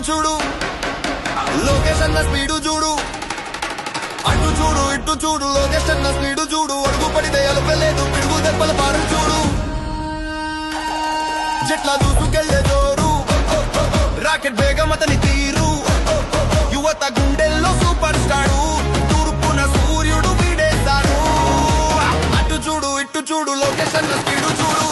చూడు location speed చూడు, అటు చూడు ఇటు చూడు లొకేషన్ స్పీడు చూడు, అడుగు పడితే అలపలేదు పిడుగు దెబ్బల పారు చూడు, జట్ల దూసుకెళ్లే జోరు, రాకెట్ వేగం అతని తీరు, యువత గుండెల్లో సూపర్ స్టారు, తూర్పున సూర్యుడు వీడేశాడు. అటు చూడు ఇటు చూడు లొకేషన్ స్పీడు చూడు.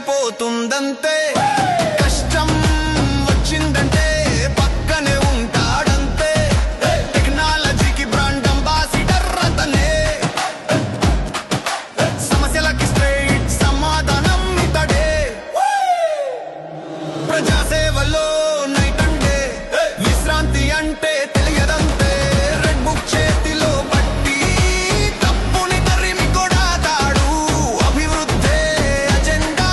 పోతుందంతే కష్టం వచ్చిందంటే పక్కనే ఉంటాడంతే, టెక్నాలజీకి బ్రాండ్ అంబాసిడర్ అతనే, సమస్యలకి స్ట్రైట్ సమాధానం ఇతడే, ప్రజాసేవలో నైట్ అంటే విశ్రాంతి అంటే తెలియదంతే, రెడ్ బుక్ చేతిలో పట్టి తప్పుని తరిమి కొడతాడు, అభివృద్ధి అజెండా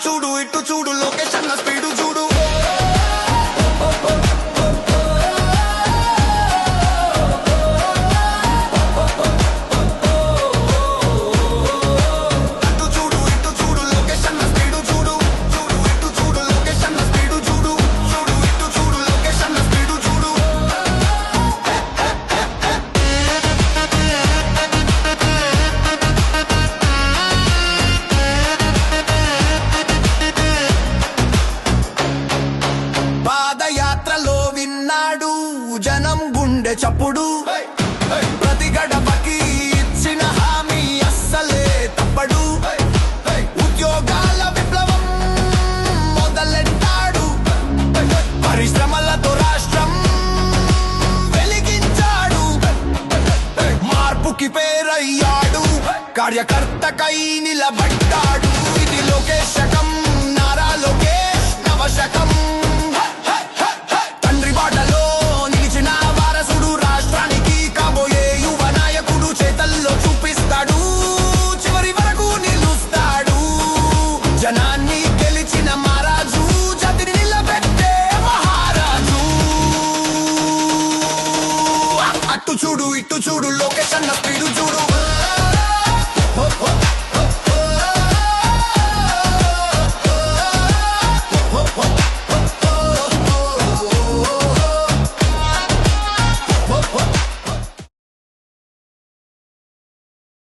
చూడు ఇటు చూడు లొకేషన్ స్పీడు చూడు. అటు చూడు ఇటు చూడు లొకేషన్ స్పీడు చూడు, చూడు ఇటు చూడు లొకేషన్ స్పీడు చూడు, చూడు ఇటు చూడు లొకేషన్ స్పీడు చూడు. పాదయాత్రలో విన్నాడు జనం గుండె చప్పుడు, ప్రతి గడపకి ఇచ్చిన హామీ అస్సలే తప్పడు, ఉద్యోగాల విప్లవం మొదలెట్టాడు, పరిశ్రమలతో రాష్ట్రం వెలిగించాడు, మార్పుకి పేరయ్యాడు, కార్యకర్తకై నిలబడ్డాడు, ఇది లోకేశకం నారా లోకేష్ నవశకం, తండ్రి బాటలో నిలిచిన వారసుడు, రాష్ట్రానికి కాబోయే యువ నాయకుడు, చేతల్లో చూపిస్తాడు, చివరి వరకు నిలుస్తాడు, జనాన్ని గెలిచిన మహారాజు, జాతిని నిలబెట్టే మహారాజు. అటు చూడు ఇటు చూడు లొకేషన్ స్పీడు చూడు.